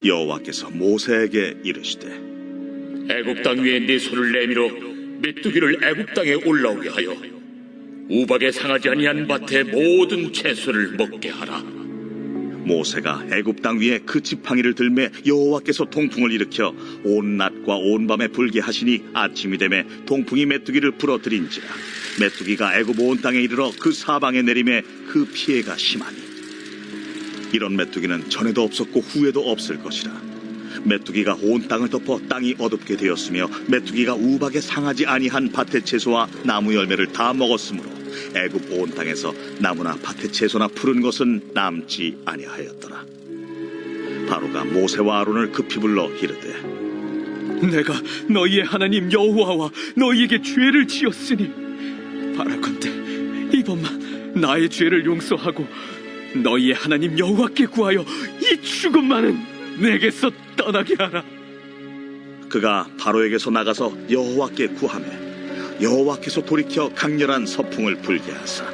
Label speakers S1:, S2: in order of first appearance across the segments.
S1: 여호와께서 모세에게 이르시되
S2: 애굽 땅 위에 네 손을 내밀어 메뚜기를 애굽 땅에 올라오게 하여 우박에 상하지 아니한 밭의 모든 채소를 먹게 하라.
S1: 모세가 애굽 땅 위에 그 지팡이를 들매 여호와께서 동풍을 일으켜 온 낮과 온 밤에 불게 하시니 아침이 되매 동풍이 메뚜기를 부러뜨린지라. 메뚜기가 애굽 온 땅에 이르러 그 사방에 내림에 그 피해가 심하니 이런 메뚜기는 전에도 없었고 후에도 없을 것이라. 메뚜기가 온 땅을 덮어 땅이 어둡게 되었으며 메뚜기가 우박에 상하지 아니한 밭의 채소와 나무 열매를 다 먹었으므로 애굽 온 땅에서 나무나 밭의 채소나 푸른 것은 남지 아니하였더라. 바로가 모세와 아론을 급히 불러 이르되
S3: 내가 너희의 하나님 여호와와 너희에게 죄를 지었으니 바라건대 이번만 나의 죄를 용서하고 너희의 하나님 여호와께 구하여 이 죽음만은 내게서 떠나게 하라.
S1: 그가 바로에게서 나가서 여호와께 구하매 여호와께서 돌이켜 강렬한 서풍을 불게 하사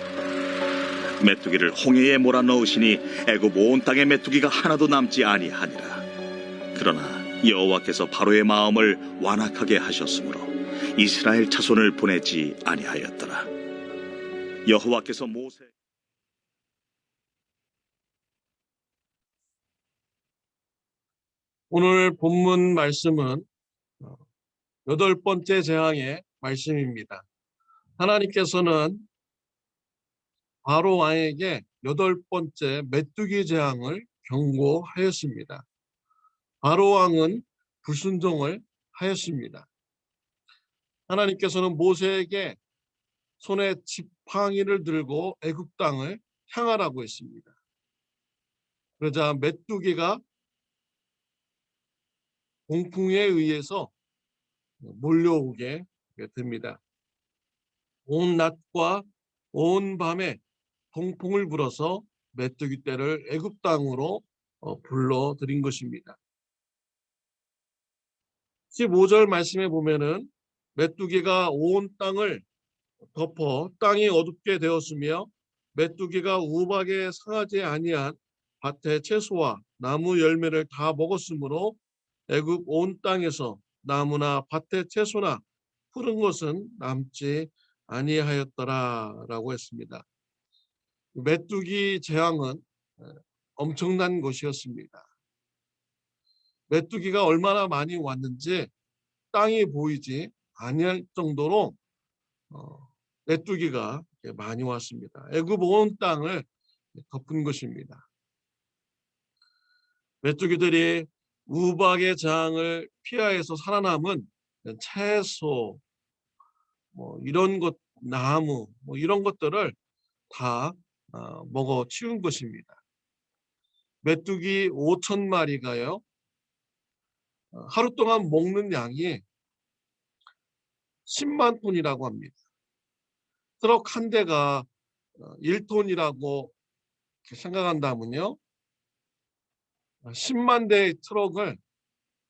S1: 메뚜기를 홍해에 몰아넣으시니 애굽 온 땅에 메뚜기가 하나도 남지 아니하니라. 그러나 여호와께서 바로의 마음을 완악하게 하셨으므로 이스라엘 자손을 보내지 아니하였더라. 여호와께서 모세
S4: 오늘 본문 말씀은 8번째 재앙의 말씀입니다. 하나님께서는 바로 왕에게 8번째 메뚜기 재앙을 경고하였습니다. 바로 왕은 불순종을 하였습니다. 하나님께서는 모세에게 손에 지팡이를 들고 애굽 땅을 향하라고 했습니다. 그러자 메뚜기가 동풍에 의해서 몰려오게 됩니다. 온 낮과 온 밤에 동풍을 불어서 메뚜기 떼를 애굽 땅으로 불러들인 것입니다. 15절 말씀에 보면은 메뚜기가 온 땅을 덮어 땅이 어둡게 되었으며 메뚜기가 우박에 상하지 아니한 밭의 채소와 나무 열매를 다 먹었으므로 애굽 온 땅에서 나무나 밭의 채소나 푸른 것은 남지 아니하였더라라고 했습니다. 메뚜기 재앙은 엄청난 것이었습니다. 메뚜기가 얼마나 많이 왔는지 땅이 보이지 아니할 정도로 메뚜기가 많이 왔습니다. 애굽 온 땅을 덮은 것입니다. 메뚜기들이 우박의 재앙을 피하여서 살아남은 채소, 이런 것, 나무, 이런 것들을 다 먹어 치운 것입니다. 메뚜기 5천 마리가요, 하루 동안 먹는 양이 10만 톤이라고 합니다. 트럭 한 대가 1톤이라고 생각한다면요, 10만 대의 트럭을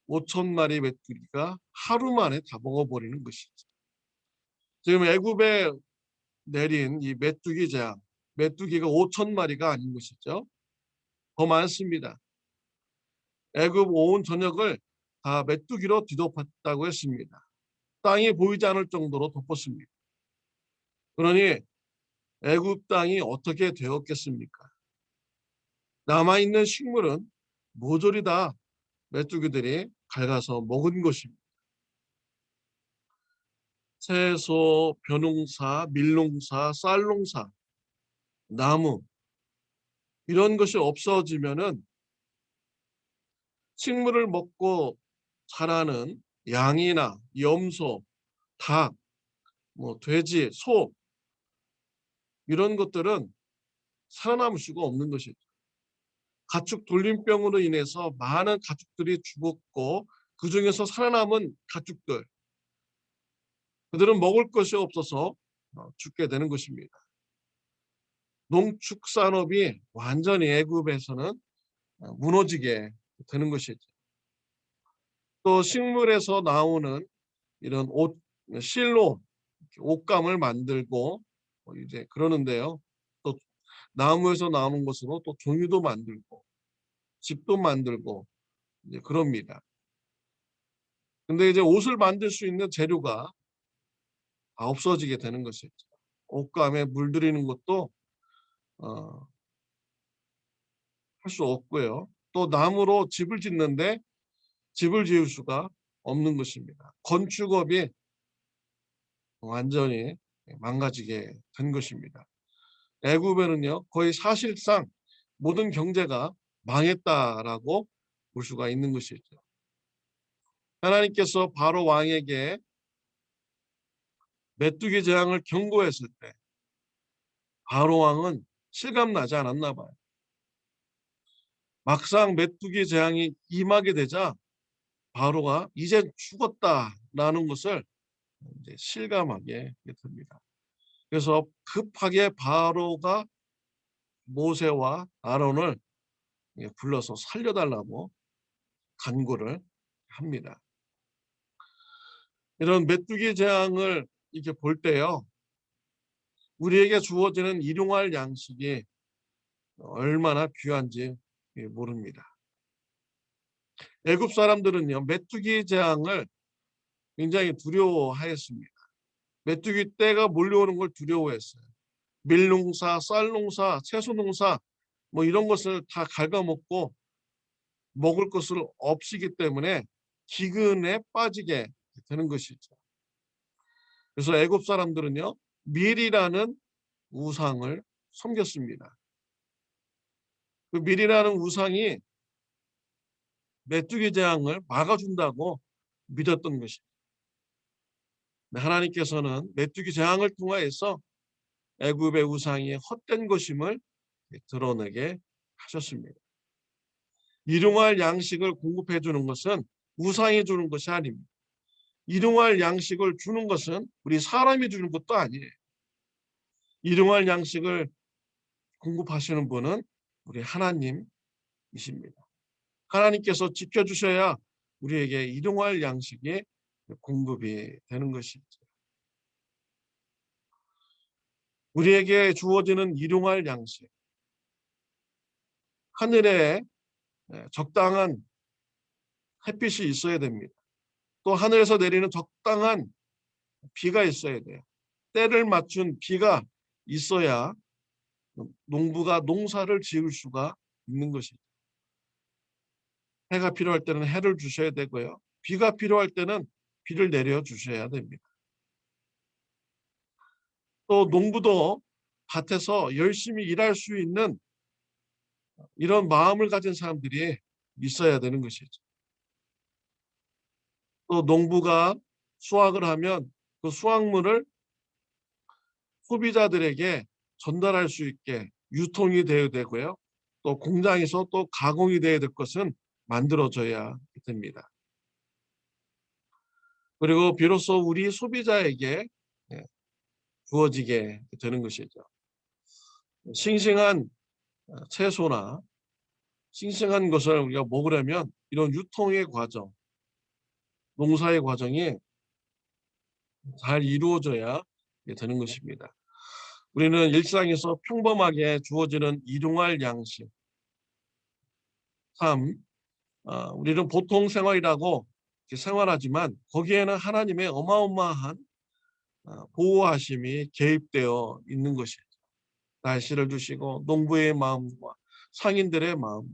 S4: 5천 마리 메뚜기가 하루 만에 다 먹어버리는 것이죠. 지금 애굽에 내린 이 메뚜기 재앙, 메뚜기가 5천 마리가 아닌 것이죠. 더 많습니다. 애굽 온 전역을 다 메뚜기로 뒤덮었다고 했습니다. 땅이 보이지 않을 정도로 덮었습니다. 그러니 애굽 땅이 어떻게 되었겠습니까? 남아있는 식물은 모조리 다 메뚜기들이 갉아서 먹은 것입니다. 채소, 벼농사, 밀농사, 쌀농사, 나무, 이런 것이 없어지면은 식물을 먹고 자라는 양이나 염소, 닭, 돼지, 소, 이런 것들은 살아남을 수가 없는 것이죠. 가축 돌림병으로 인해서 많은 가축들이 죽었고 그 중에서 살아남은 가축들, 그들은 먹을 것이 없어서 죽게 되는 것입니다. 농축산업이 완전히 애굽에서는 무너지게 되는 것이죠. 또 식물에서 나오는 이런 실로 옷감을 만들고 이제 그러는데요. 또 나무에서 나오는 것으로 또 종이도 만들고 집도 만들고 이제 그럽니다. 근데 이제 옷을 만들 수 있는 재료가 다 없어지게 되는 것이죠. 옷감에 물들이는 것도 할 수 없고요. 또 나무로 집을 짓는데 집을 지을 수가 없는 것입니다. 건축업이 완전히 망가지게 된 것입니다. 애굽에는요, 거의 사실상 모든 경제가 망했다라고 볼 수가 있는 것이죠. 하나님께서 바로 왕에게 메뚜기 재앙을 경고했을 때 바로 왕은 실감나지 않았나 봐요. 막상 메뚜기 재앙이 임하게 되자 바로가 이제 죽었다라는 것을 이제 실감하게 됩니다. 그래서 급하게 바로가 모세와 아론을 불러서 살려달라고 간구를 합니다. 이런 메뚜기 재앙을 이렇게 볼 때요, 우리에게 주어지는 일용할 양식이 얼마나 귀한지 모릅니다. 애굽 사람들은요, 메뚜기 재앙을 굉장히 두려워하였습니다. 메뚜기 떼가 몰려오는 걸 두려워했어요. 밀농사, 쌀농사, 채소농사 뭐 이런 것을 다 갉아먹고 먹을 것을 없이기 때문에 기근에 빠지게 되는 것이죠. 그래서 애굽 사람들은요, 밀이라는 우상을 섬겼습니다. 그 밀이라는 우상이 메뚜기 재앙을 막아준다고 믿었던 것이죠. 하나님께서는 메뚜기 재앙을 통하여서 애굽의 우상이 헛된 것임을 드러내게 하셨습니다. 일용할 양식을 공급해 주는 것은 우상이 주는 것이 아닙니다. 일용할 양식을 주는 것은 우리 사람이 주는 것도 아니에요. 일용할 양식을 공급하시는 분은 우리 하나님이십니다. 하나님께서 지켜주셔야 우리에게 일용할 양식이 공급이 되는 것이죠. 우리에게 주어지는 일용할 양식, 하늘에 적당한 햇빛이 있어야 됩니다. 또 하늘에서 내리는 적당한 비가 있어야 돼요. 때를 맞춘 비가 있어야 농부가 농사를 지을 수가 있는 것이죠. 해가 필요할 때는 해를 주셔야 되고요. 비가 필요할 때는 비를 내려 주셔야 됩니다. 또 농부도 밭에서 열심히 일할 수 있는 이런 마음을 가진 사람들이 있어야 되는 것이죠. 또 농부가 수확을 하면 그 수확물을 소비자들에게 전달할 수 있게 유통이 되어야 되고요. 또 공장에서 또 가공이 되어야 될 것은 만들어져야 됩니다. 그리고 비로소 우리 소비자에게 주어지게 되는 것이죠. 싱싱한 채소나 싱싱한 것을 우리가 먹으려면 이런 유통의 과정, 농사의 과정이 잘 이루어져야 되는 것입니다. 우리는 일상에서 평범하게 주어지는 일용할 양식, 삶, 우리는 보통 생활이라고 생활하지만 거기에는 하나님의 어마어마한 보호하심이 개입되어 있는 것이죠. 날씨를 주시고 농부의 마음과 상인들의 마음,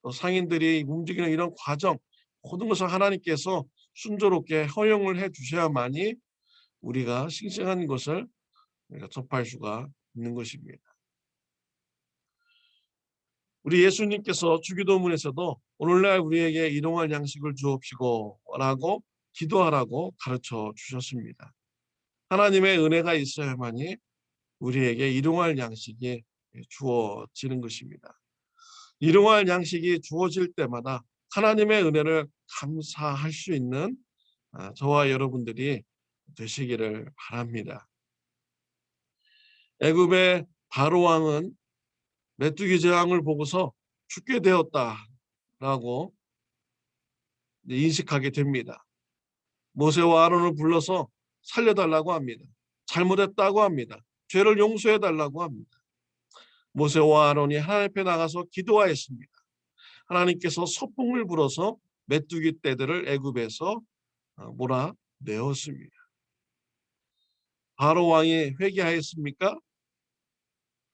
S4: 또 상인들이 움직이는 이런 과정, 모든 것을 하나님께서 순조롭게 허용을 해 주셔야만이 우리가 싱싱한 것을 우리가 접할 수가 있는 것입니다. 우리 예수님께서 주기도문에서도 오늘날 우리에게 일용할 양식을 주옵시고 라고 기도하라고 가르쳐 주셨습니다. 하나님의 은혜가 있어야만이 우리에게 일용할 양식이 주어지는 것입니다. 일용할 양식이 주어질 때마다 하나님의 은혜를 감사할 수 있는 저와 여러분들이 되시기를 바랍니다. 애굽의 바로 왕은 메뚜기 재앙을 보고서 죽게 되었다라고 인식하게 됩니다. 모세와 아론을 불러서 살려달라고 합니다. 잘못했다고 합니다. 죄를 용서해달라고 합니다. 모세와 아론이 하나님 앞에 나가서 기도하였습니다. 하나님께서 서풍을 불어서 메뚜기 떼들을 애굽에서 몰아내었습니다. 바로 왕이 회개하였습니까?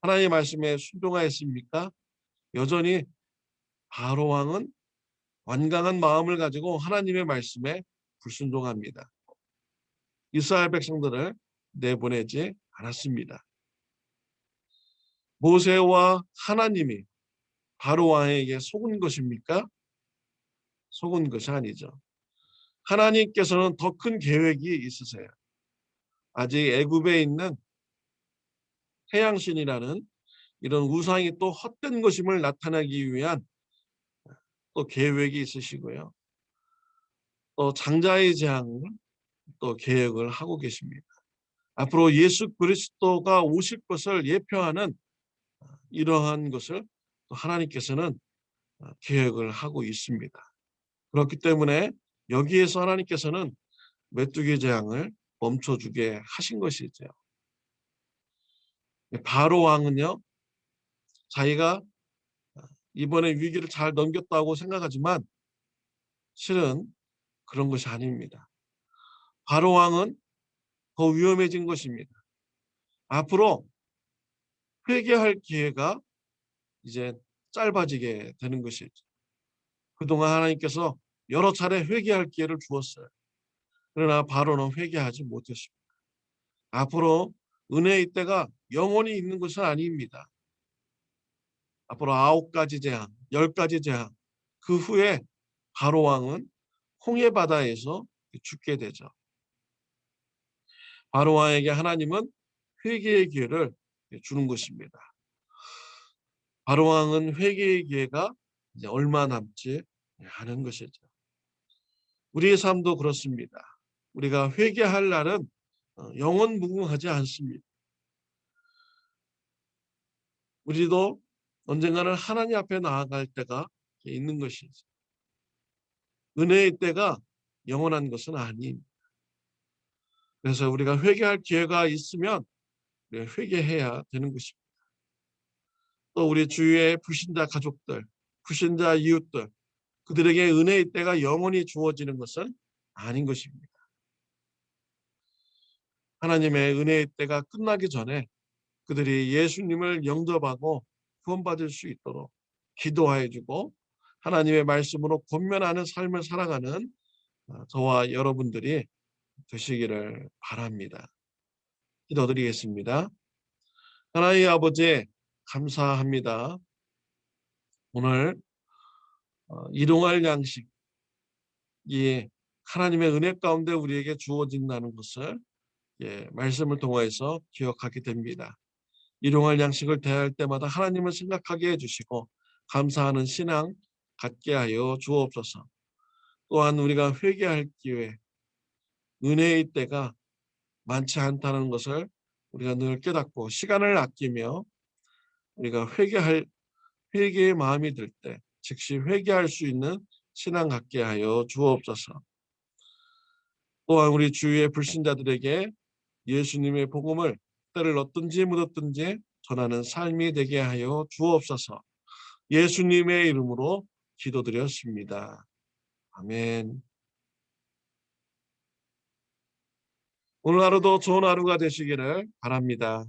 S4: 하나님의 말씀에 순종하였습니까? 여전히 바로 왕은 완강한 마음을 가지고 하나님의 말씀에 불순종합니다. 이스라엘 백성들을 내보내지 않았습니다. 모세와 하나님이 바로 왕에게 속은 것입니까? 속은 것이 아니죠. 하나님께서는 더 큰 계획이 있으세요. 아직 애굽에 있는 태양신이라는 이런 우상이 또 헛된 것임을 나타내기 위한 또 계획이 있으시고요. 또 장자의 재앙을 또 계획을 하고 계십니다. 앞으로 예수 그리스도가 오실 것을 예표하는 이러한 것을 또 하나님께서는 계획을 하고 있습니다. 그렇기 때문에 여기에서 하나님께서는 메뚜기 재앙을 멈춰주게 하신 것이죠. 바로 왕은요, 자기가 이번에 위기를 잘 넘겼다고 생각하지만 실은 그런 것이 아닙니다. 바로 왕은 더 위험해진 것입니다. 앞으로 회개할 기회가 이제 짧아지게 되는 것이죠. 그동안 하나님께서 여러 차례 회개할 기회를 주었어요. 그러나 바로는 회개하지 못했습니다. 앞으로 은혜의 때가 영원히 있는 것은 아닙니다. 앞으로 9가지 재앙, 10가지 재앙, 그 후에 바로 왕은 홍해 바다에서 죽게 되죠. 바로 왕에게 하나님은 회개의 기회를 주는 것입니다. 바로 왕은 회개의 기회가 이제 얼마 남지 않은 것이죠. 우리의 삶도 그렇습니다. 우리가 회개할 날은 영원 무궁하지 않습니다. 우리도 언젠가는 하나님 앞에 나아갈 때가 있는 것이죠. 은혜의 때가 영원한 것은 아닙니다. 그래서 우리가 회개할 기회가 있으면 우리가 회개해야 되는 것입니다. 또 우리 주위의 불신자 가족들, 불신자 이웃들, 그들에게 은혜의 때가 영원히 주어지는 것은 아닌 것입니다. 하나님의 은혜의 때가 끝나기 전에 그들이 예수님을 영접하고 구원받을 수 있도록 기도하여주고 하나님의 말씀으로 권면하는 삶을 살아가는 저와 여러분들이 되시기를 바랍니다. 기도드리겠습니다. 하나님의 아버지 감사합니다. 오늘 일용할 양식, 이 하나님의 은혜 가운데 우리에게 주어진다는 것을 말씀을 통해서 기억하게 됩니다. 일용할 양식을 대할 때마다 하나님을 생각하게 해주시고 감사하는 신앙 갖게 하여 주옵소서. 또한 우리가 회개할 기회, 은혜의 때가 많지 않다는 것을 우리가 늘 깨닫고 시간을 아끼며 우리가 회개의 마음이 들 때 즉시 회개할 수 있는 신앙 갖게 하여 주옵소서. 또한 우리 주위의 불신자들에게 예수님의 복음을 때를 얻든지 묻었든지 전하는 삶이 되게 하여 주옵소서. 예수님의 이름으로 기도드렸습니다. 아멘. 오늘 하루도 좋은 하루가 되시기를 바랍니다.